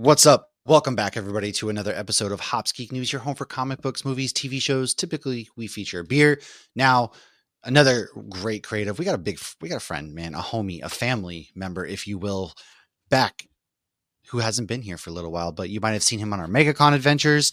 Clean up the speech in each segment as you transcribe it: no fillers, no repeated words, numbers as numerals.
What's up? Welcome back, everybody, to another episode of Hops Geek News, your home for comic books, movies, TV shows. Typically, we feature beer. Now, another great creative. We got a friend, man, a homie, a family member, if you will, back who hasn't been here for a little while, but you might have seen him on our MegaCon adventures.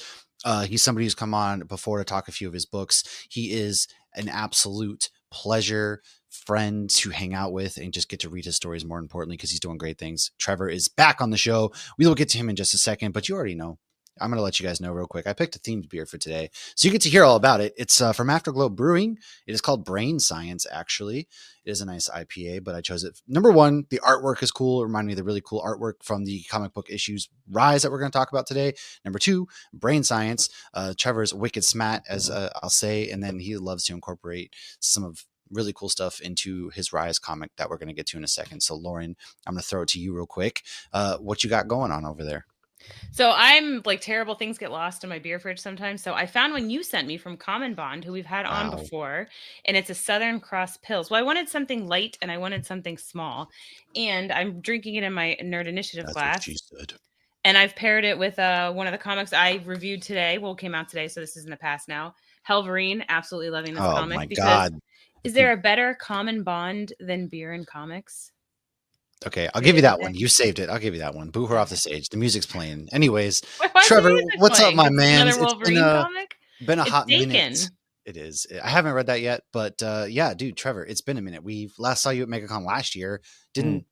He's somebody who's come on before to talk a few of his books. He is an absolute pleasure friend to hang out with and just get to read his stories, more importantly, because he's doing great things. Trevor is back on the show. We will get to him in just a second, but you already know. I'm going to let you guys know real quick. I picked a themed beer for today, so you get to hear all about it. It's from Afterglow Brewing. It is called Brain Science, actually. It is a nice IPA, but I chose it. Number one, the artwork is cool. It reminded me of the really cool artwork from the comic book issues Rise that we're going to talk about today. Number two, Brain Science. Trevor's wicked smat, as I'll say, and then he loves to incorporate some of really cool stuff into his Rise comic that we're going to get to in a second. So, Lauren, I'm going to throw it to you real quick. What you got going on over there? So I'm like terrible things get lost in my beer fridge sometimes. So I found one you sent me from Common Bond, who we've had on Wow. before, and it's a Southern Cross Pills. Well, I wanted something light and I wanted something small, and I'm drinking it in my Nerd Initiative That's what she glass. said. And I've paired it with one of the comics I reviewed today. Well, came out today, so this is in the past now. Helverine, absolutely loving this Oh comic my because God. is there a better common bond than beer and comics? Okay, I'll At the give you end of that the one. day? You saved it. I'll give you that one. Boo her off the Okay. stage. The music's playing. Anyways, Why is the Trevor, music what's up, playing? my Because it's mans? another It's Wolverine comic? been a It's hot minute. Dakin. It is. I haven't read that yet, but yeah, dude, Trevor, it's been a minute. We last saw you at MegaCon last year. Mm. Didn't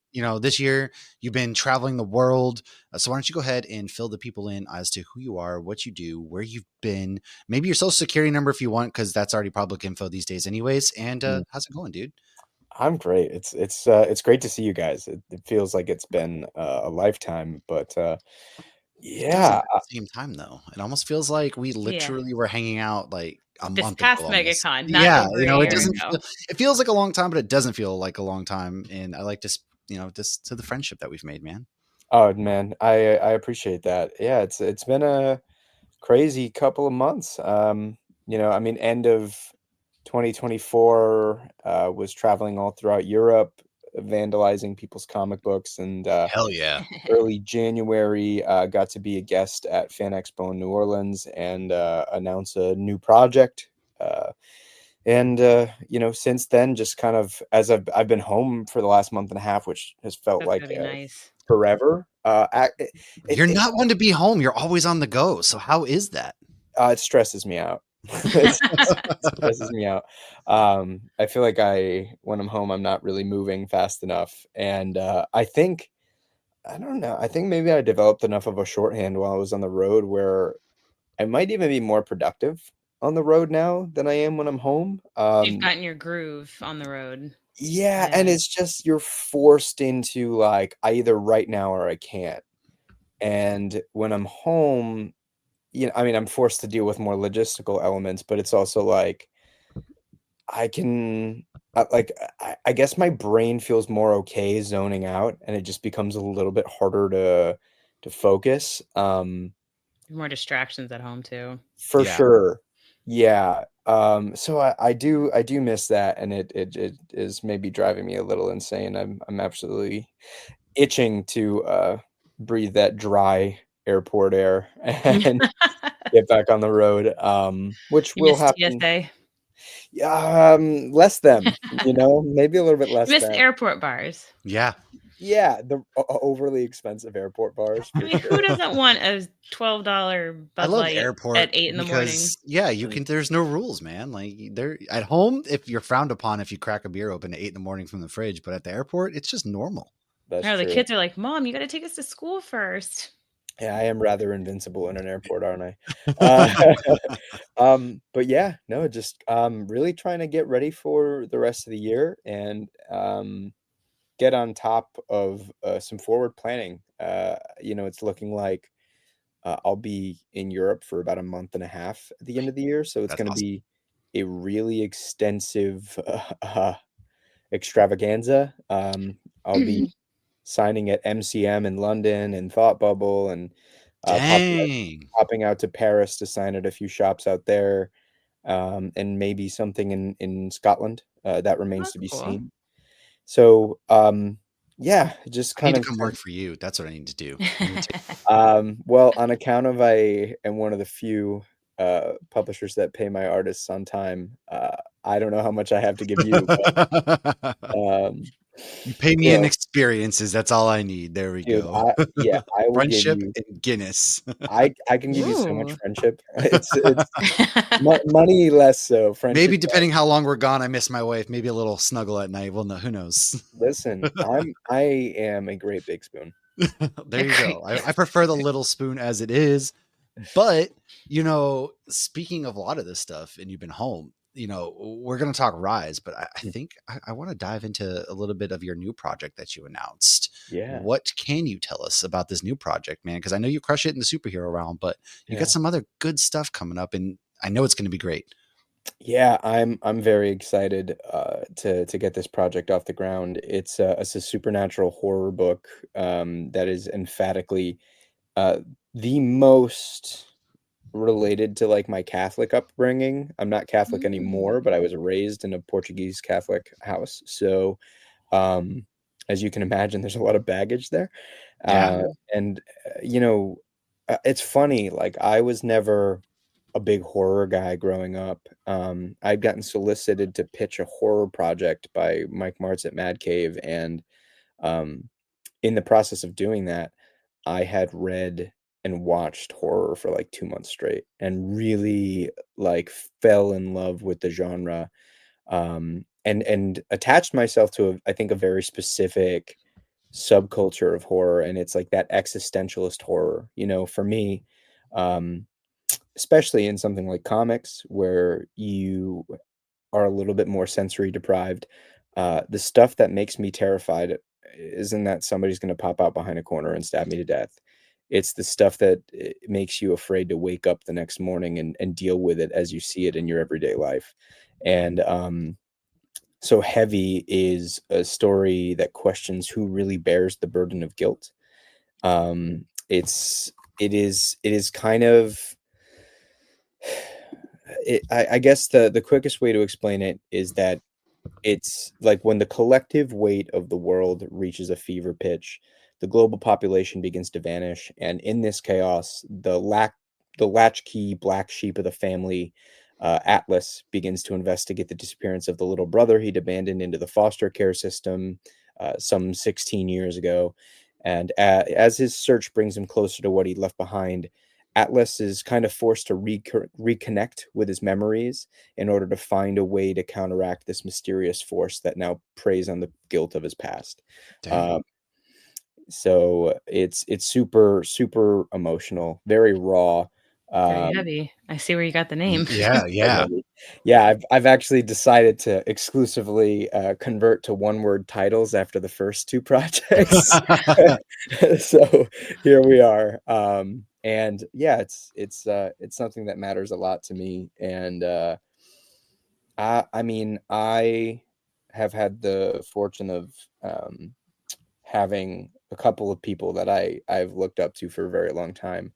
this year you've been traveling the world. So why don't you go ahead and fill the people in as to who you are, what you do, where you've been, maybe your social security number if you want, because that's already public info these days, anyways. And how's it going, dude? I'm great. It's great to see you guys. It feels like it's been a lifetime, but It doesn't yeah, at the same time, though. It almost feels like we Yeah. literally were hanging out like a This month ago past almost. MegaCon, not Yeah, over a it year doesn't ago. feel, it feels like a long time, but it doesn't feel like a long time. And I like to, just to the friendship that we've made, man. oh man, I appreciate that. Yeah, it's been a crazy couple of months. I mean, end of 2024 was traveling all throughout Europe, vandalizing people's comic books, and Hell yeah. early January, got to be a guest at Fan Expo in New Orleans and announce a new project. Since then, just kind of as I've been home for the last month and a half, which has felt That's like gonna be nice. forever. You're not one to be home. You're always on the go. So how is that? It stresses me out. It stresses me out. I feel like when I'm home, I'm not really moving fast enough, and I don't know. I think maybe I developed enough of a shorthand while I was on the road where I might even be more productive on the road now than I am when I'm home. You've gotten your groove on the road. Yeah, and Yeah. it's just you're forced into like I either write now or I can't. And when I'm home, I mean, I'm forced to deal with more logistical elements, but it's also like I can I guess my brain feels more okay zoning out, and it just becomes a little bit harder to focus. More distractions at home too. For Yeah. sure. Yeah. So I do miss that, and it is maybe driving me a little insane. I'm absolutely itching to breathe that dry airport air and get back on the road. Which You will miss happen. TSA. Less them, maybe a little bit You less miss them. airport bars. Yeah. Yeah, the overly expensive airport bars I for mean, who sure. doesn't want a $12 I Bud love Light at airport 8 in the morning? because yeah, you Mm, can. There's no rules, man. Like they're at home, if you're frowned upon if you crack a beer open at 8 in the morning from the fridge, but at the airport, it's just normal. that's No, the true. kids are like, Mom, you got to take us to school first. Yeah, I am rather invincible in an airport, aren't I? Uh, but yeah, no, just really trying to get ready for the rest of the year and get on top of some forward planning. It's looking like I'll be in Europe for about a month and a half at the end of the year, so it's That's going to awesome. be a really extensive extravaganza. I'll be signing at MCM in London and Thought Bubble and popping out, Dang. popping out to Paris to sign at a few shops out there, and maybe something in Scotland. That remains That's to be cool. seen. So, Yeah, just I need kind to of come work for you. That's what I need to do. I need to well, on account of I am one of the few publishers that pay my artists on time, I don't know how much I have to give you, but You pay you me in know, experiences. That's all I need. There we dude, go. I will give Friendship you and Guinness. I can give you so much Ooh. friendship. It's money less so, friendship Maybe depending how long we're gone, I miss my wife. Maybe a little snuggle at night. Well, no, who knows? listen, I am a great big spoon. There you Great. go. I prefer the little spoon as it is. But, speaking of a lot of this stuff, and you've been home, we're going to talk Rise, but I Mm, think I want to dive into a little bit of your new project that you announced. yeah, What can you tell us about this new project, man? Because I know you crush it in the superhero realm, but you got yeah. some other good stuff coming up, and I know it's going to be great. Yeah, I'm very excited to get this project off the ground. It's a supernatural horror book that is emphatically uh, the most related to like my Catholic upbringing. I'm not Catholic Mm. anymore, but I was raised in a Portuguese Catholic house. So, um, as you can imagine, there's a lot of baggage there. Yeah. Uh, and you know, it's funny. Like I was never a big horror guy growing up. I'd gotten solicited to pitch a horror project by Mike Martz at Mad Cave, and um, in the process of doing that, I had read and watched horror for like 2 months straight and really like fell in love with the genre, and attached myself to I think a very specific subculture of horror, and it's like that existentialist horror. For me, um, especially in something like comics where you are a little bit more sensory deprived. The stuff that makes me terrified isn't that somebody's going to pop out behind a corner and stab me to death. It's the stuff that makes you afraid to wake up the next morning and deal with it as you see it in your everyday life. And so Heavy is a story that questions who really bears the burden of guilt. It is kind of I guess the quickest way to explain it is that it's like when the collective weight of the world reaches a fever pitch, the global population begins to vanish, and in this chaos, the latchkey black sheep of the family, Atlas, begins to investigate the disappearance of the little brother he'd abandoned into the foster care system some 16 years ago. And as his search brings him closer to what he left behind, Atlas is kind of forced to reconnect with his memories in order to find a way to counteract this mysterious force that now preys on the guilt of his past. Dang. Um, so it's super super emotional, very raw. Very Um, heavy. I see where you got the name. Yeah. very Yeah. heavy. Yeah, I've actually decided to exclusively convert to one word titles after the first two projects. So here we are. And yeah, it's something that matters a lot to me. And I mean, I have had the fortune of having a couple of people that I've looked up to for a very long time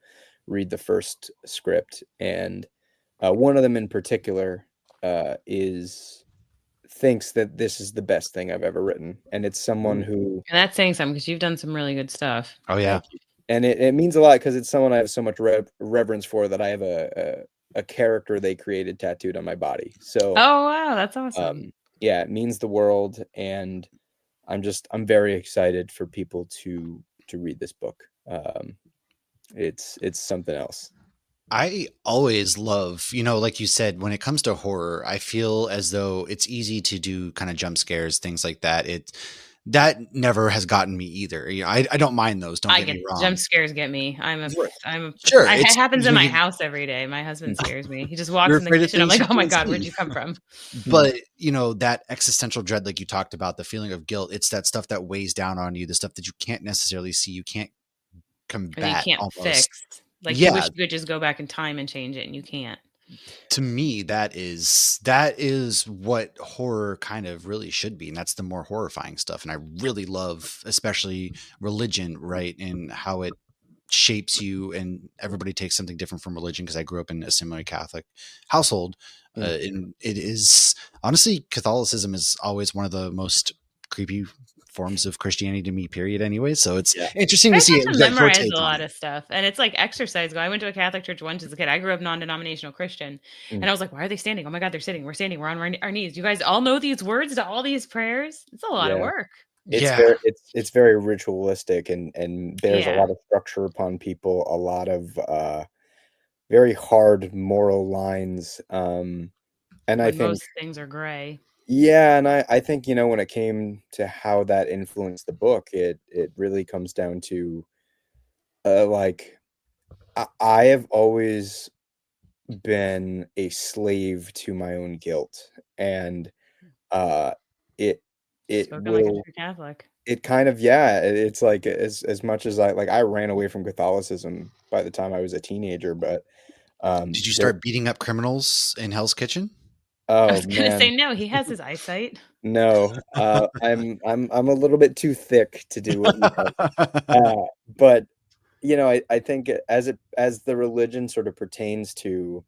read the first script, and one of them in particular is thinks that this is the best thing I've ever written, and it's someone Ooh. who And that's saying something because you've done some really good stuff. Oh yeah. thank you, and it means a lot because it's someone I have so much reverence for that I have a character they created tattooed on my body. So Oh, wow. That's awesome. um, yeah, it means the world, and I'm very excited for people to read this book. It's something else. I always love, like you said, when it comes to horror, I feel as though it's easy to do kind of jump scares, things like that. That never has gotten me either. I don't mind those. Don't I get get me jump wrong. scares get me. Right. Sure, It it's happens in when my you house every day. My husband scares me. He just you're walks in the afraid of kitchen. I'm things like, you oh my can't God, where'd see. you come from? But that existential dread, like you talked about, the feeling of guilt, it's that stuff that weighs down on you, the stuff that you can't necessarily see, you can't Or you combat can't almost. fix. Like you wish Yeah, you could just go back in time and change it, and you can't. to me that is what horror kind of really should be, and that's the more horrifying stuff. And I really love especially religion, right, and how it shapes you, and everybody takes something different from religion, because I grew up in a similar Catholic household. Mm. And it is honestly, Catholicism is always one of the most creepy forms of Christianity to me, period, anyway. So it's Yeah. interesting I to see had to your memorize take a on lot it. of stuff, and it's like exercise. I went to a Catholic church once as a kid. I grew up non-denominational Christian, and I was like, "Why are they standing? Oh my God, they're sitting. We're standing. We're on our knees. You guys all know these words to all these prayers. It's a lot of Yeah. work." Yeah. It's very ritualistic and bears a Yeah, lot of structure upon people, a lot of very hard moral lines. And I when think, most things are gray. yeah, and I think, when it came to how that influenced the book, it really comes down to like I have always been a slave to my own guilt, and uh it it Spoken like a will true Catholic. it kind of, yeah, it's like as much as I ran away from Catholicism by the time I was a teenager, but Did you there start beating up criminals in Hell's Kitchen? I oh was gonna say man, no. He has his eyesight. no, I'm a little bit too thick to do what you have. But I think as the religion sort of pertains to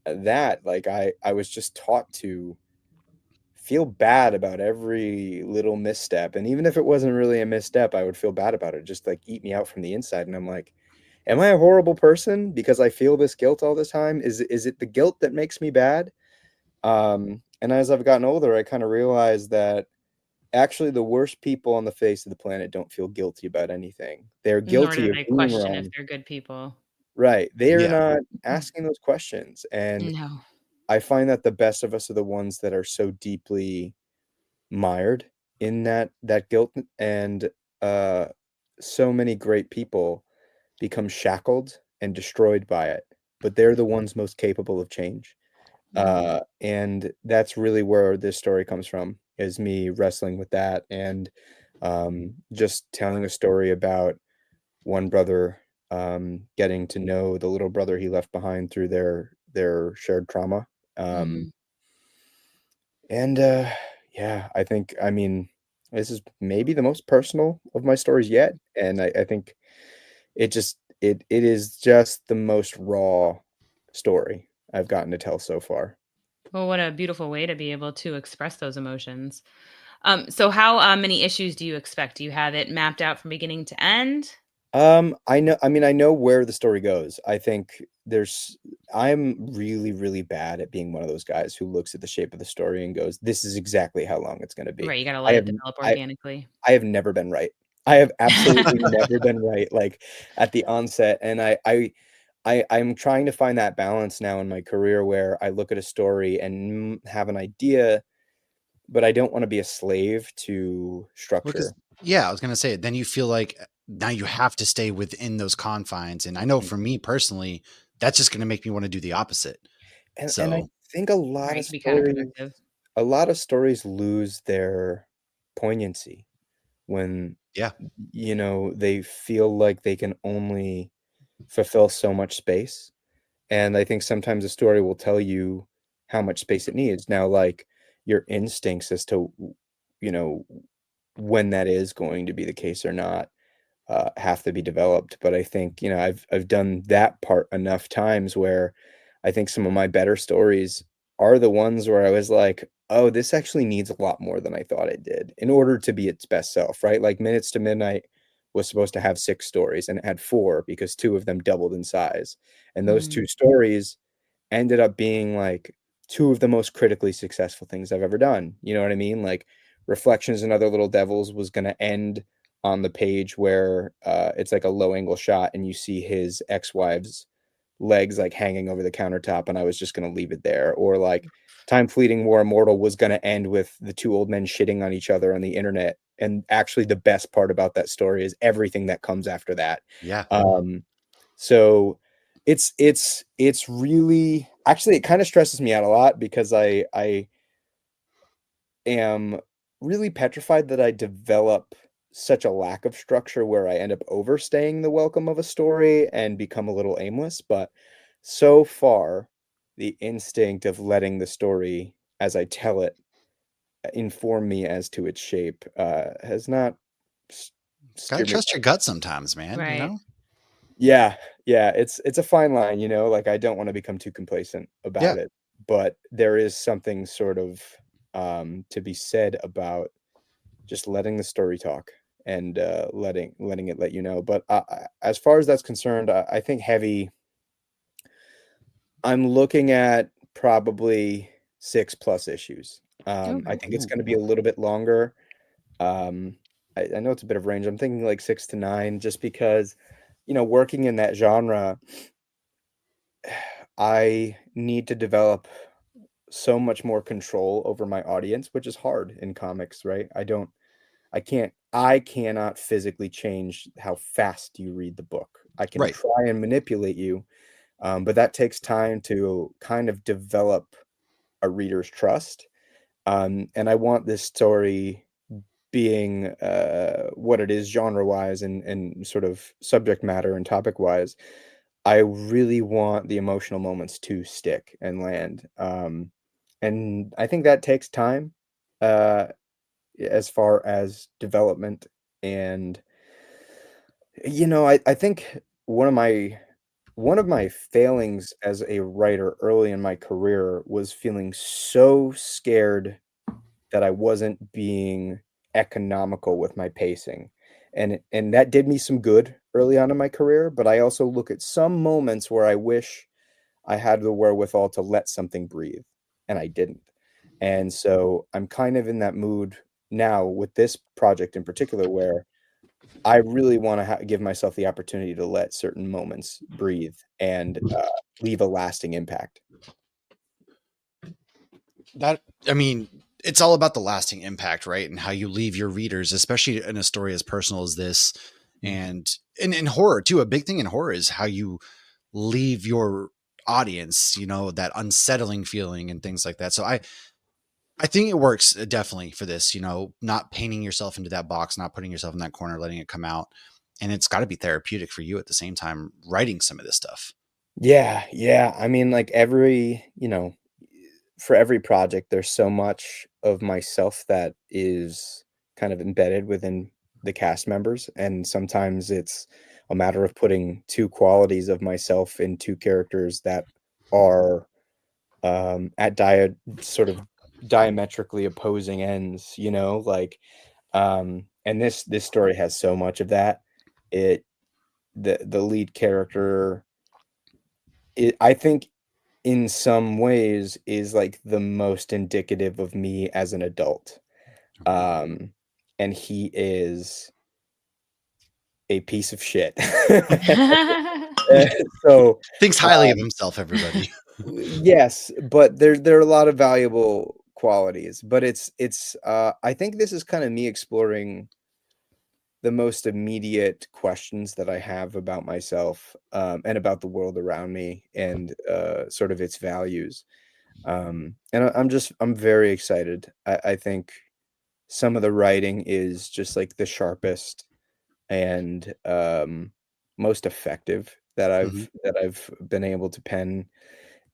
that, like I was just taught to feel bad about every little misstep, and even if it wasn't really a misstep, I would feel bad about it, just like eat me out from the inside. And I'm like, am I a horrible person because I feel this guilt all the time? Is it the guilt that makes me bad? And as I've gotten older, I kind of realized that actually the worst people on the face of the planet don't feel guilty about anything. They're Nor guilty do of they being question if wrong. they're good people. Right. They are Yeah. not asking those questions. And No. I find that the best of us are the ones that are so deeply mired in that guilt, and uh so many great people become shackled and destroyed by it, but they're the ones most capable of change. And that's really where this story comes from, is me wrestling with that, and just telling a story about one brother getting to know the little brother he left behind through their shared trauma. um Mhm. And yeah, I mean, this is maybe the most personal of my stories yet, and I think it is just the most raw story I've gotten to tell so far. Well, what a beautiful way to be able to express those emotions. So how many issues do you expect? Do you have it mapped out from beginning to end? I know where the story goes. I think I'm really, really bad at being one of those guys who looks at the shape of the story and goes, "This is exactly how long it's gonna be." Right, you gotta I let have it develop I organically. I have never been right. I have absolutely never been right, like, at the onset, and I'm trying to find that balance now in my career where I look at a story and have an idea, but I don't wanna be a slave to Well, because structure. yeah, I was gonna say, then you feel like now you have to stay within those confines, and I know Mm. for me personally, that's just gonna make me wanna do the opposite. And I So, think Right, it can be counterproductive. a lot of stories lose their poignancy when, yeah. they feel like they can only fulfill so much space. And I think sometimes a story will tell you how much space it needs. Now, like, your instincts as to, you know, when that is going to be the case or not, have to be developed. But I think, I've done that part enough times where I think some of my better stories are the ones where I was like, oh, this actually needs a lot more than I thought it did in order to be its best self, right? Like Minutes to Midnight was supposed to have 6 stories and it had 4 because 2 of them doubled in size. And those 2 Mhm. stories ended up being like 2 of the most critically successful things I've ever done. You know what I mean? Like Reflections and Other Little Devils was going to end on the page where it's like a low angle shot and you see his ex-wife's legs like hanging over the countertop, and I was just going to leave it there. Or like Time Fleeting War Immortal was going to end with the 2 old men shitting on each other on the internet, and actually the best part about that story is everything that comes after that. Yeah. So it's really, actually, it kind of stresses me out a lot because I am really petrified that I develop such a lack of structure where I end up overstaying the welcome of a story and become a little aimless. But so far, the instinct of letting the story as I tell it inform me as to its shape has not s- Gotta steered me. trust your gut sometimes, man, you Right. know? Yeah, yeah, it's a fine line, like, I don't wanna become too complacent Yeah. about it, but there is something sort of, to be said about just letting the story talk and letting it let you know. But as far as that's concerned, I think Heavy. I'm looking at probably 6+ issues. I Okay. think it's Ooh. going to be a little bit longer. Um, I know it's a bit of range. I'm thinking like 6 to 9, just because, working in that genre, I need to develop so much more control over my audience, which is hard in comics, right? I cannot physically change how fast you read the book. I can Right. try and manipulate you, but that takes time to kind of develop a reader's trust. And I want this story being what it is genre-wise and sort of subject matter and topic-wise. I really want the emotional moments to stick and land. And I think that takes time, uh, as far as development. And I think one of my failings as a writer early in my career was feeling so scared that I wasn't being economical with my pacing. And that did me some good early on in my career, but I also look at some moments where I wish I had the wherewithal to let something breathe, and I didn't. And so I'm kind of in that mood now with this project in particular, where I really want to give myself the opportunity to let certain moments breathe and leave a lasting impact. That I mean, it's all about the lasting impact, right? And how you leave your readers, especially in a story as personal as this. And in horror too, a big thing in horror is how you leave your audience, that unsettling feeling and things like that. So I think it works definitely for this, not painting yourself into that box, not putting yourself in that corner, letting it come out. And it's got to be therapeutic for you at the same time writing some of this stuff. Yeah, yeah. I mean, like for every project, there's so much of myself that is kind of embedded within the cast members. And sometimes it's a matter of putting two qualities of myself in two characters that are at sort of diametrically opposing ends, and this story has so much of that. It the lead character, I think in some ways is like the most indicative of me as an adult. Um, and he is a piece of shit. So, Thinks highly of himself, everybody. yes, but there are a lot of valuable qualities, but I think this is kind of me exploring the most immediate questions that I have about myself, and about the world around me and sort of its values. And I'm very excited. I think some of the writing is just like the sharpest and most effective that Mhm. I've been able to pen.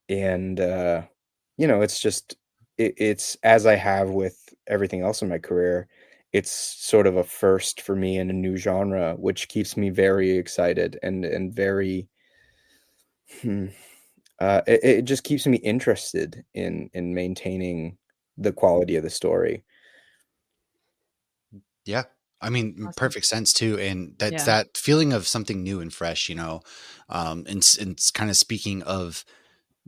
And it's just it's as I have with everything else in my career, it's sort of a first for me in a new genre, which keeps me very excited and very hmm, it just keeps me interested in maintaining the quality of the story. Yeah. I mean, Awesome. perfect sense too. And that's Yeah. that feeling of something new and fresh, and kind of speaking of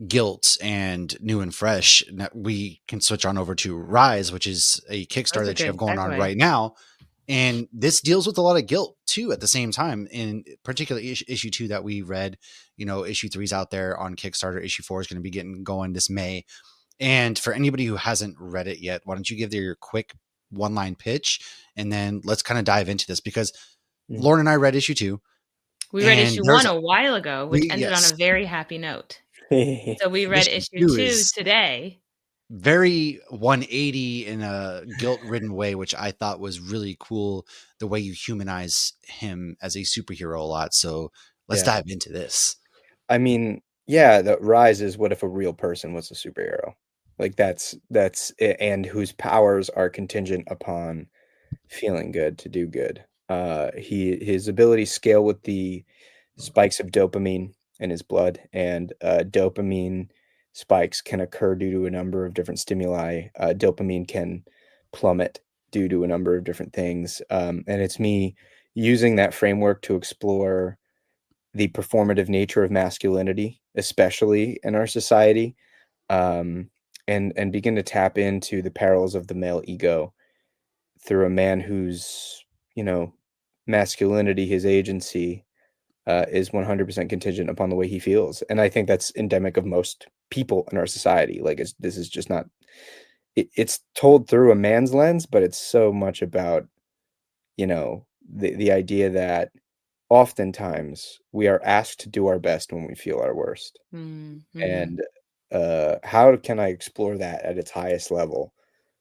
guilt and new and fresh, we can switch on over to Rise, which is a Kickstarter That's a that you have good going on segue. right now. And this deals with a lot of guilt too at the same time. In particular, issue 2 that we read, issue 3 is out there on Kickstarter. Issue 4 is going to be getting going this May. And for anybody who hasn't read it yet, why don't you give your quick one line pitch and then let's kind of dive into this, because Mm. Lauren and I read issue 2 We read and issue there's 1 a while ago, which we ended on yes, a very happy note. So we read issue issue 2 2 is today. very 180 in a guilt-ridden way, which I thought was really cool, the way you humanize him as a superhero a lot. So let's Yeah. dive into this. I mean, yeah, the Rise is what if a real person was a superhero? Like and whose powers are contingent upon feeling good to do good. His abilities scale with the spikes of dopamine in his blood, and dopamine spikes can occur due to a number of different stimuli. Dopamine can plummet due to a number of different things. And it's me using that framework to explore the performative nature of masculinity, especially in our society, and begin to tap into the perils of the male ego through a man whose, masculinity, his agency, is 100% contingent upon the way he feels. And I think that's endemic of most people in our society. Like, this is just not, it's told through a man's lens, but it's so much about, the idea that oftentimes we are asked to do our best when we feel our worst. Mm-hmm. And how can I explore that at its highest level?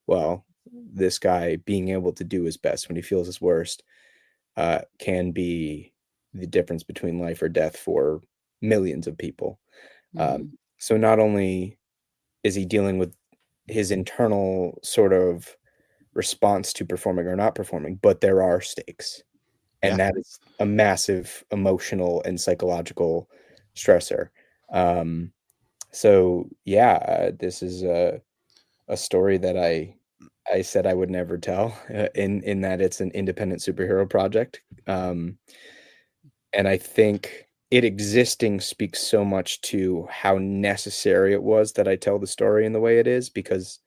Well, this guy being able to do his best when he feels his worst can be the difference between life or death for millions of people. Mm-hmm. So not only is he dealing with his internal sort of response to performing or not performing, but there are stakes. And Yeah. that is a massive emotional and psychological stressor. So yeah, this is a story that I said I would never tell, in that it's an independent superhero project. And I think it existing speaks so much to how necessary it was that I tell the story in the way it is, because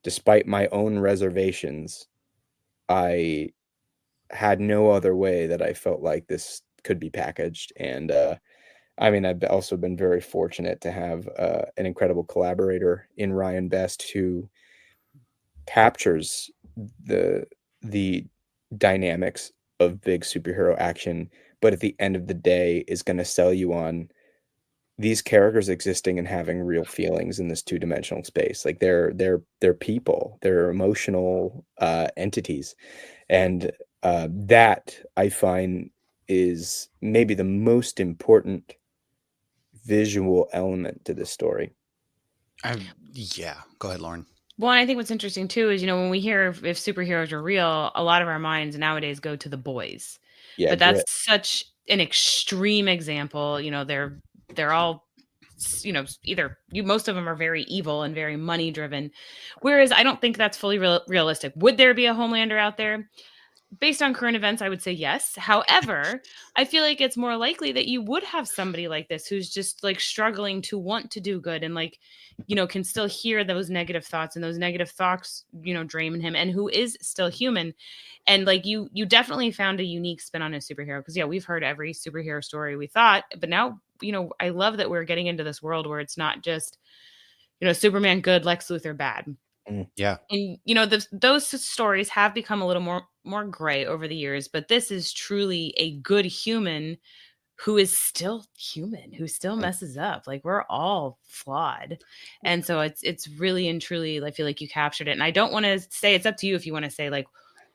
despite my own reservations, I had no other way that I felt like this could be packaged. And I mean, I've also been very fortunate to have an incredible collaborator in Ryan Best, who captures the the dynamics of big superhero action, but at the end of the day is going to sell you on these characters existing and having real feelings in this two-dimensional space. Like they're people, they're emotional entities, and that I find is maybe the most important visual element to this story. Yeah. Go ahead, Lauren. Well, and I think what's interesting too is, when we hear if superheroes are real, a lot of our minds nowadays go to the boys. Yeah, But that's grit. such an extreme example. They're all either most of them are very evil and very money driven. Whereas I don't think that's fully realistic. Would there be a Homelander out there? Based on current events, I would say yes. However, I feel like it's more likely that you would have somebody like this who's just like struggling to want to do good and can still hear those negative thoughts, and those negative thoughts, drain him, and who is still human. And like you definitely found a unique spin on a superhero, because yeah, we've heard every superhero story we thought, but now, I love that we're getting into this world where it's not just, Superman good, Lex Luthor bad. Yeah. And those stories have become a little more gray over the years, but this is truly a good human who is still human, who still messes up. Like, we're all flawed. And so it's really and truly, I feel like you captured it. And I don't want to say, it's up to you if you want to say like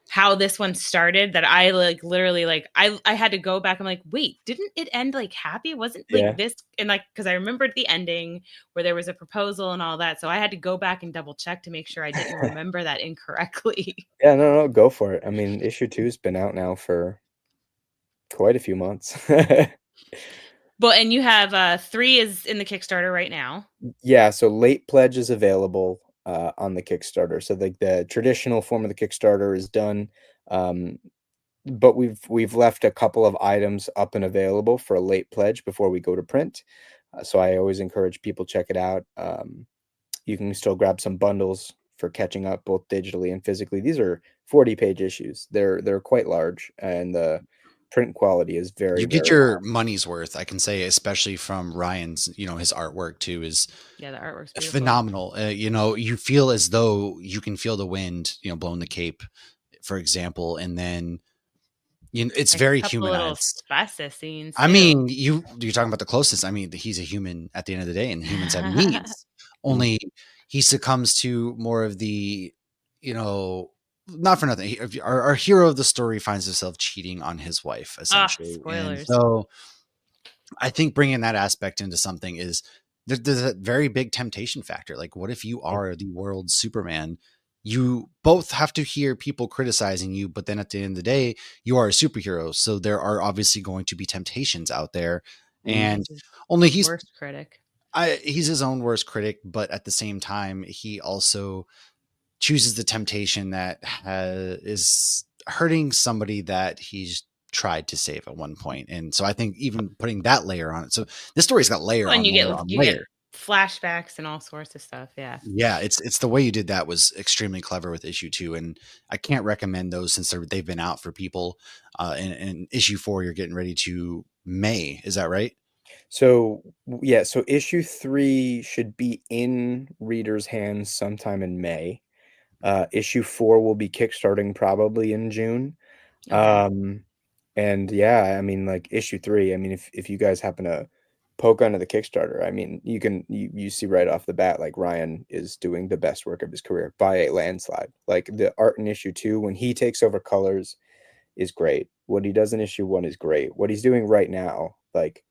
how this one started, that I like literally like I had to go back. I'm like, wait, didn't it end like happy? It wasn't like Yeah. this. And like, because I remembered the ending where there was a proposal and all that. So I had to go back and double check to make sure I didn't remember that incorrectly. Yeah, no, go for it. I mean, issue 2's been out now for quite a few months. But and you have 3 is in the Kickstarter right now. Yeah, so late pledge is available on the Kickstarter. So the traditional form of the Kickstarter is done, but we've left a couple of items up and available for a late pledge before we go to print. So I always encourage people check it out. You can still grab some bundles for catching up both digitally and physically. These are 40-page issues. They're quite large, and the print quality is very, You get very your money's worth, I can say, especially from Ryan's, his artwork too is Yeah, the artwork's beautiful. phenomenal. You feel as though you can feel the wind, blowing the cape, for example. And then, it's very a couple little humanized. spicy scenes I too. mean, you're talking about the closest. I mean, he's a human at the end of the day, and humans have needs. Only he succumbs to more of the, not for nothing. Our hero of the story finds himself cheating on his wife, essentially. And Spoilers. so I think bringing that aspect into something is there's a very big temptation factor. Like, what if you are the world's Superman? You both have to hear people criticizing you, but then at the end of the day, you are a superhero. So there are obviously going to be temptations out there. And only he's worst critic. he's his own worst critic, but at the same time, he also chooses the temptation that is hurting somebody that he's tried to save at one point. And so I think even putting that layer on it. So this story's got layer Well, and on layer on you get layer. flashbacks and all sorts of stuff. Yeah. Yeah, it's the way you did that was extremely clever with issue 2, and I can't recommend those since they've been out for people. And issue 4, you're getting ready to May, is that right? So yeah, so issue 3 should be in readers' hands sometime in May. Issue 4 will be kickstarting probably in June. Okay. And yeah, I mean, like issue 3, I mean, if you guys happen to poke onto the Kickstarter, I mean, you see right off the bat, like Ryan is doing the best work of his career by a landslide. Like the art in issue 2, when he takes over colors, is great. What he does in issue 1 is great. What he's doing right now, like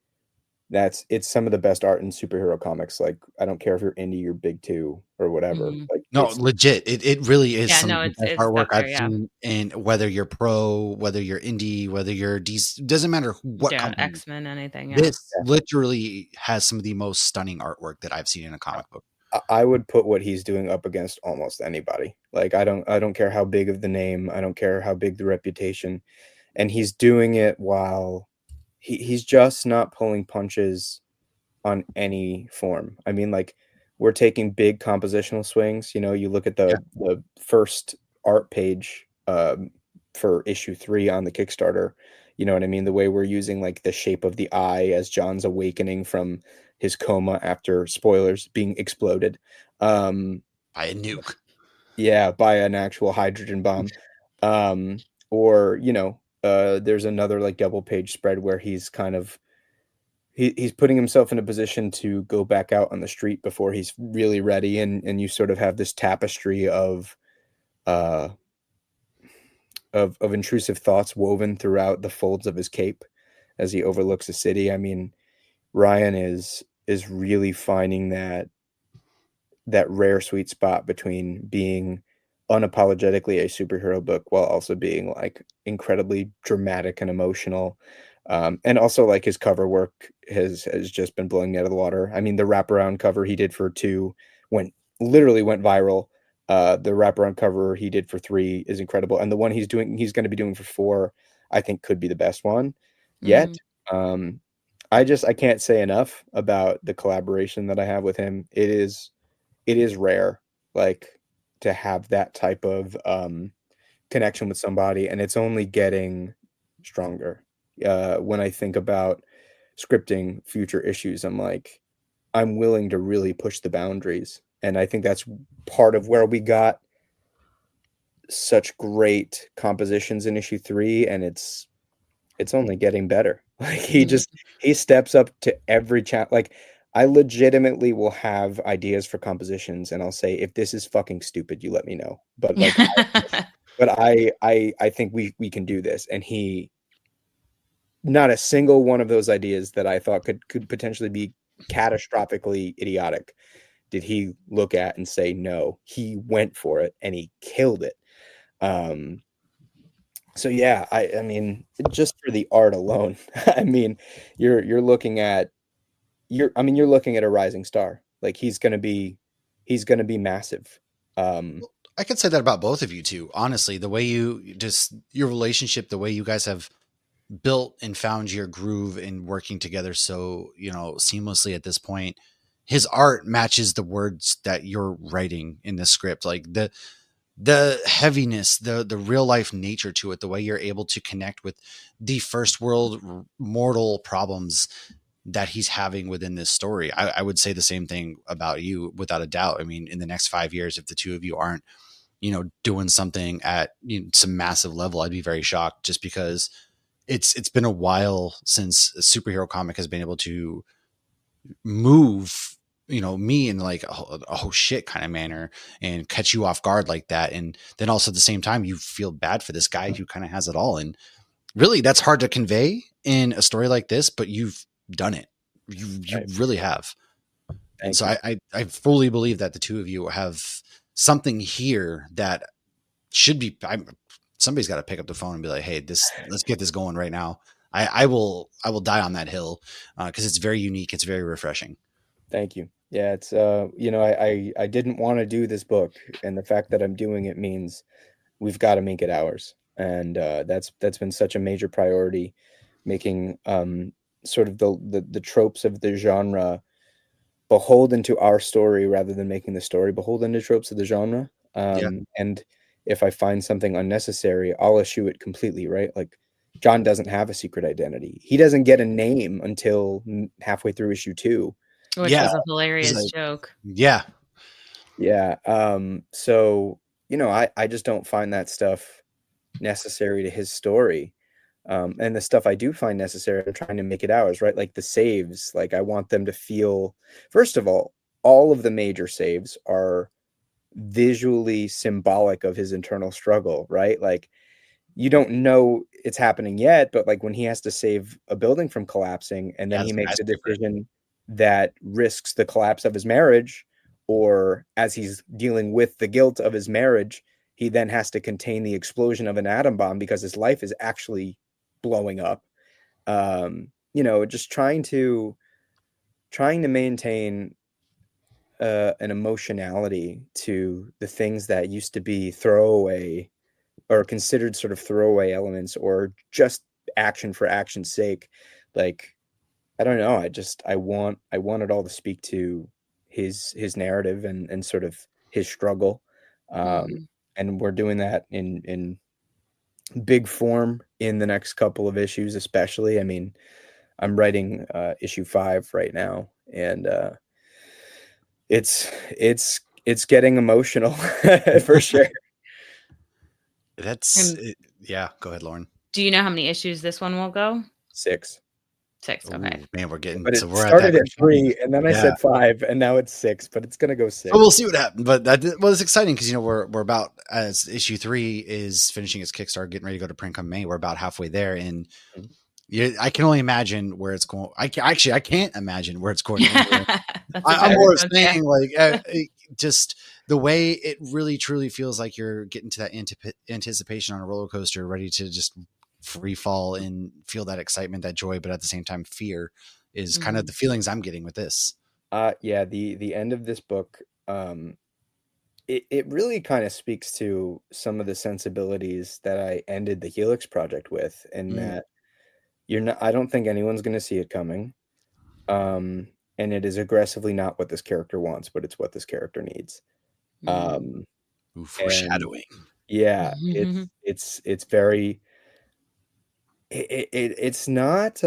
it's some of the best art in superhero comics. Like I don't care if you're indie or big two or whatever. Mhm. Like No, it's legit. It really is Yeah, some no, of the best it's artwork up there, I've yeah. seen, and whether you're pro, whether you're indie, whether you're DC, doesn't matter what Yeah, company. X-Men, anything, yeah. This literally has some of the most stunning artwork that I've seen in a comic book. I would put what he's doing up against almost anybody. Like I don't care how big of the name, I don't care how big the reputation, and he's doing it while he's just not pulling punches on any form. I mean, like we're taking big compositional swings. You know, you look at Yeah. the first art page for issue 3 on the Kickstarter. You know what I mean? The way we're using like the shape of the eye as John's awakening from his coma after spoilers being exploded. By a nuke. Yeah, by an actual hydrogen bomb. Or, you know, there's another like double page spread where he's kind of he's putting himself in a position to go back out on the street before he's really ready, and you sort of have this tapestry uh of intrusive thoughts woven throughout the folds of his cape as he overlooks the city. I mean, Ryan is really finding that rare sweet spot between being unapologetically a superhero book while also being like incredibly dramatic and emotional. And also like his cover work has just been blowing me out of the water. I mean, the wraparound cover he did for 2 went literally went viral. The wraparound cover he did for 3 is incredible, and the one he's going to be doing for 4, I think could be the best one yet. Mhm. I can't say enough about the collaboration that I have with him. It is rare, like, to have that type of, connection with somebody, and it's only getting stronger. When I think about scripting future issues, I'm like, I'm willing to really push the boundaries, and I think that's part of where we got such great compositions in issue 3, and it's only getting better. Like, Mhm. he steps up to every like, I legitimately will have ideas for compositions, and I'll say, "If this is fucking stupid, you let me know." But, like, I think we can do this, and he not a single one of those ideas that I thought could potentially be catastrophically idiotic did he look at and say no. He went for it, and he killed it. Um, so yeah, I mean, just for the art alone, I mean, you're looking at you're looking at a rising star. Like he's gonna be massive. Um, I could say that about both of you too. Honestly, the way you just your relationship, the way you guys have built and found your groove in working together so, seamlessly at this point. His art matches the words that you're writing in the script. Like the heaviness, the real life nature to it, the way you're able to connect with the first world mortal problems that he's having within this story. I would say the same thing about you without a doubt. I mean, in the next 5 years, if the two of you aren't, doing something at some massive level, I'd be very shocked just because it's been a while since a superhero comic has been able to move me in like a whole shit kind of manner and catch you off guard like that, and then also at the same time you feel bad for this guy who kind of has it all, and really that's hard to convey in a story like this, but you've done it. You right. really have. And Thank so you. I fully believe that the two of you have something here that should be somebody's got to pick up the phone and be like, hey, let's get this going right now. I will die on that hill because it's very unique, it's very refreshing. Thank you. Yeah, it's I didn't want to do this book, and the fact that I'm doing it means we've got to make it ours. And that's been such a major priority, making sort of the tropes of the genre beholden to our story rather than making the story beholden to tropes of the genre. Yeah. And if I find something unnecessary, I'll eschew it completely, right? Like John doesn't have a secret identity. He doesn't get a name until halfway through issue 2. Which Yeah. was a It's hilarious like, joke. yeah. Yeah. So, I just don't find that stuff necessary to his story. And the stuff I do find necessary, I'm trying to make it ours, right? Like the saves, like I want them to feel, first of all of the major saves are visually symbolic of his internal struggle, right? Like you don't know it's happening yet, but like when he has to save a building from collapsing and then Yeah, he that's makes a massive, man. decision that risks the collapse of his marriage, or as he's dealing with the guilt of his marriage, he then has to contain the explosion of an atom bomb because his life is actually blowing up. Just trying to maintain an emotionality to the things that used to be throwaway or considered sort of throwaway elements or just action for action's sake. Like, I don't know. I want it all to speak to his narrative and sort of his struggle. Um, Mhm. and we're doing that in big form in the next couple of issues, especially. I mean, I'm writing issue 5 right now, and it's getting emotional for sure. That's And yeah. Go ahead, Lauren. do you know how many issues this one will go? 6. 6. Okay. Oh man, But it we're at that started at crescendo. 3, and then I Yeah. said 5, and now it's 6, but it's gonna go So 6. we'll see what happens. But it's exciting because we're about, as issue 3 is finishing its Kickstarter, getting ready to go to print come May. We're about halfway there, and Mhm. I can only imagine where it's going. I can't imagine where it's going to end. That's a I'm better more of response, yeah. saying like just the way it really truly feels like you're getting to that anticipation on a roller coaster, ready to just free fall and feel that excitement, that joy, but at the same time fear is kind of Mhm. the feelings I'm getting with this. Yeah, the end of this book, it really kind of speaks to some of the sensibilities that I ended the Helix project with, in Mm, that I don't think anyone's gonna see it coming. Um, and it is aggressively not what this character wants, but it's what this character needs. Mm. Um, ooh, and foreshadowing. yeah, it's very it's not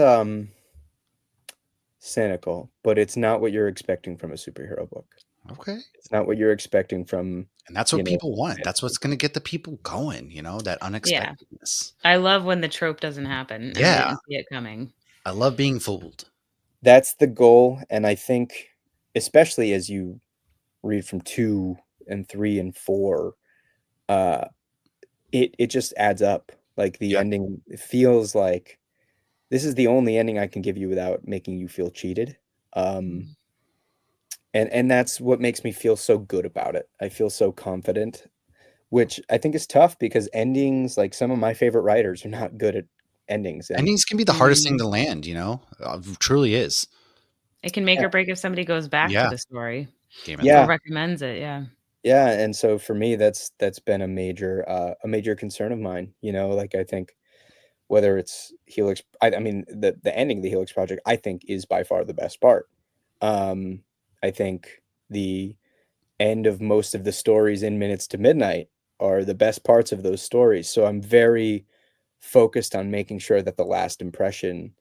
cynical, but it's not what you're expecting from a superhero book. Okay. It's not what you're expecting from, And that's you what know, people want. That's what's going to fantasy. get the people going, that Yeah. unexpectedness. I love when the trope doesn't happen and we Yeah. didn't see it coming. I love being fooled. That's the goal, and I think especially as you read from 2 and 3 and 4, uh, it just adds up. Like the Yeah. ending, it feels like this is the only ending I can give you without making you feel cheated. Um, Mm. and that's what makes me feel so good about it. I feel so confident, which I think is tough because endings, like some of my favorite writers are not good at endings. And Endings can be the hardest thing Mm. to land, truly is. It can make yeah, or break if somebody goes back to Yeah. the story Game of or Thrones. yeah, recommends it, yeah. yeah. And so for me, that's been a major concern of mine. Like I think whether it's Helix, I mean the ending of the Helix project, I think is by far the best part. Um, I think the end of most of the stories in Minutes to Midnight are the best parts of those stories. So I'm very focused on making sure that the last impression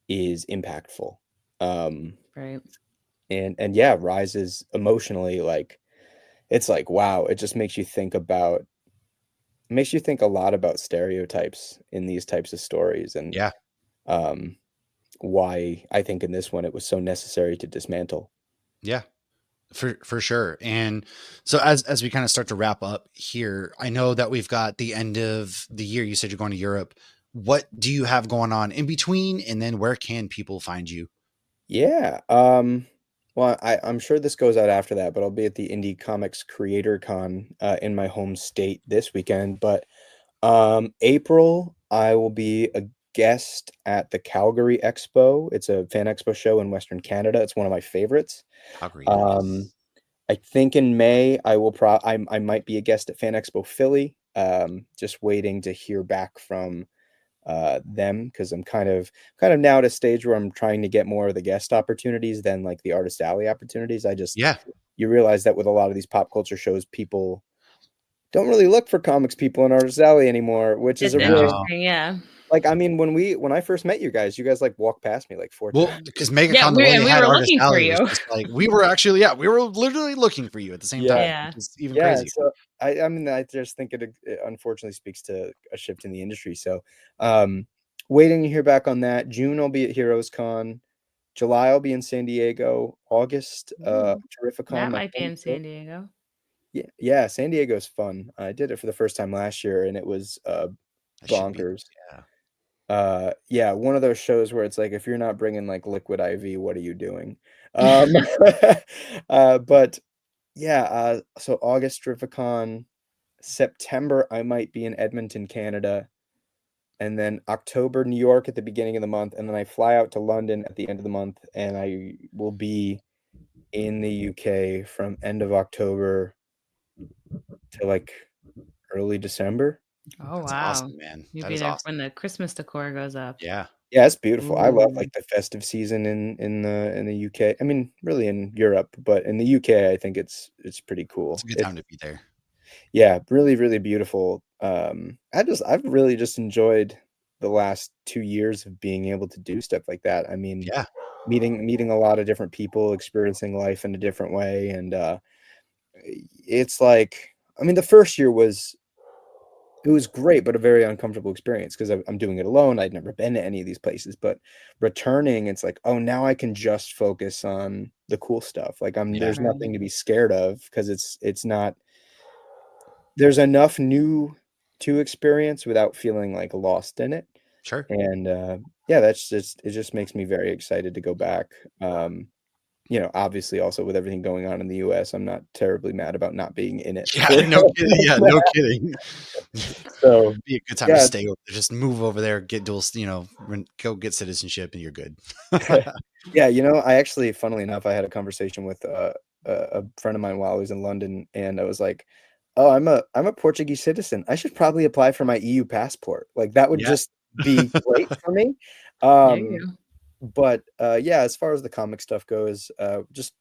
is impactful. Um, Right. and yeah, Rise is emotionally like, it's like, wow, it just makes you think a lot about stereotypes in these types of stories, and Yeah. um, why I think in this one it was so necessary to dismantle. Yeah. For sure. And so as we kind of start to wrap up here, I know that we've got the end of the year. You said you're going to Europe. What do you have going on in between? And then where can people find you? Yeah. Well, I'm sure this goes out after that, but I'll be at the Indie Comics Creator Con in my home state this weekend. But April, I will be guest at the Calgary Expo. It's a fan expo show in Western Canada. It's one of my favorites. Calgary, Um, nice. I think in May I might be a guest at Fan Expo Philly. Just waiting to hear back from them, because I'm kind of now at a stage where I'm trying to get more of the guest opportunities than like the Artist Alley opportunities. Yeah. You realize that with a lot of these pop culture shows, people don't really look for comics people in Artist Alley anymore, which is It's a really, No. interesting. Yeah. like, I mean, when I first met you guys like walked past me like 4 Well, times. because Yeah. MegaCon, the way they We had were Artist looking for Alley was you. just like we were actually, yeah, we were literally looking for you at the same Yeah. time, Yeah. which is even Yeah, crazier. so I mean, I just think it unfortunately speaks to a shift in the industry. So, um, waiting to hear back on that. June I'll be at Heroes Con. July I'll be in San Diego. August, Ooh, Terrificon, Matt my might be in hometown. San Diego. Yeah, San Diego's fun. I did it for the first time last year, and it was That should be, bonkers. yeah. Yeah, one of those shows where it's like, if you're not bringing like liquid IV, what are you doing? Um, but yeah, so August Terrificon. September, I might be in Edmonton, Canada, and then October, New York at the beginning of the month, and then I fly out to London at the end of the month, and I will be in the UK from end of October to like early December. Oh That's wow. awesome, man. You'll That be is there awesome. when the Christmas decor goes up. Yeah. Yeah, it's beautiful. I love Ooh. like the festive season in the UK. I mean, really in Europe, but in the UK, I think it's pretty cool. It's a good It's time to be there. Yeah, really, really beautiful. I've really just enjoyed the last 2 years of being able to do stuff like that. I mean, Yeah. meeting a lot of different people, experiencing life in a different way, and it's like, I mean, the first year it was great, but a very uncomfortable experience because I'm doing it alone. I'd never been to any of these places, but returning, it's like, oh, now I can just focus on the cool stuff. Like Yeah. there's Right. nothing to be scared of, because it's not. There's enough new to experience without feeling like lost in it. Sure. And yeah, it just makes me very excited to go back. Obviously also with everything going on in the US, I'm not terribly mad about not being in it Yeah, for no kidding. Yeah, no kidding. so Be a good time to yeah. stay over there. Just move over there, get dual, go get citizenship, and you're good. Yeah, I actually, funnily enough, I had a conversation with a friend of mine while I was in London, and I was like, "Oh, I'm a Portuguese citizen. I should probably apply for my EU passport. Like that would Yeah. just be great for me." There you Um, go. but yeah, as far as the comic stuff goes, just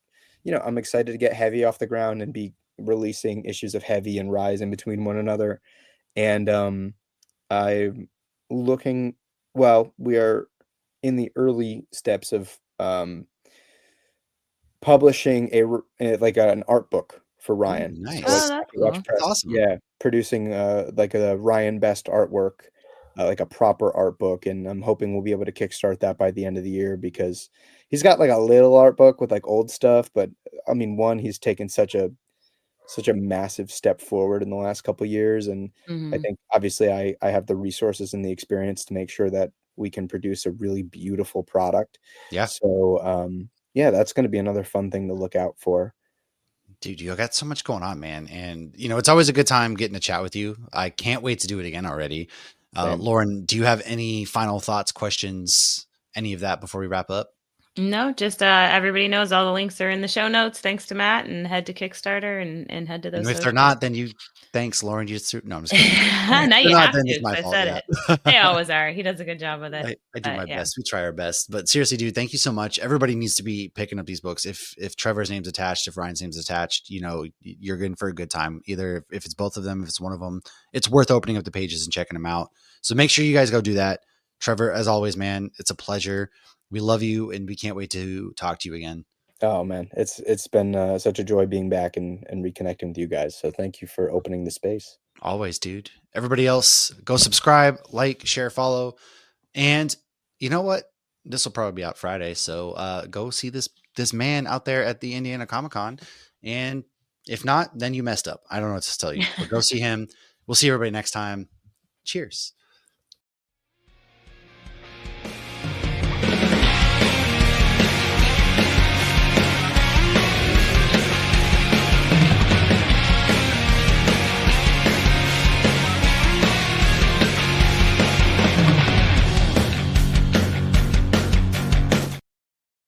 I'm excited to get Heavy off the ground and be releasing issues of Heavy and Rise in between one another. And I'm looking. Well, we are in the early steps of publishing like an art book for Ooh, Ryan. So like Oh, nice. that's Watch cool. That's Press, awesome. yeah, producing like a Ryan Best artwork, like a proper art book, and I'm hoping we'll be able to kickstart that by the end of the year, because he's got like a little art book with like old stuff, but I mean, he's taken such a massive step forward in the last couple years, and I Hmm. think obviously I have the resources and the experience to make sure that we can produce a really beautiful product. Yeah. So yeah, that's going to be another fun thing to look out for. Dude, you got so much going on, man. And, it's always a good time getting to chat with you. I can't wait to do it again already. Same. Lauren, do you have any final thoughts, questions, any of that before we wrap up? No, just everybody knows all the links are in the show notes. Thanks to Matt, and head to Kickstarter and head to And those if they're socials. not, then thanks, Lauren. No, I'm just kidding. If Now they're you not, have then to, it's my because I fault. said Yeah. it. They always are. He does a good job with it. I do my But yeah. best. We try our best, but seriously, dude, thank you so much. Everybody needs to be picking up these books. If Trevor's name's attached, if Ryan's name's attached, you're in for a good time. Either if it's both of them, if it's one of them, it's worth opening up the pages and checking them out. So make sure you guys go do that. Trevor, as always, man, it's a pleasure. We love you, and we can't wait to talk to you again. Oh man, it's been such a joy being back and reconnecting with you guys. So thank you for opening the space. Always, dude. Everybody else, go subscribe, like, share, follow. And you know what? This will probably be out Friday. So go see this man out there at the Indiana Comic Con. And if not, then you messed up. I don't know what to tell you. But go see him. We'll see everybody next time. Cheers.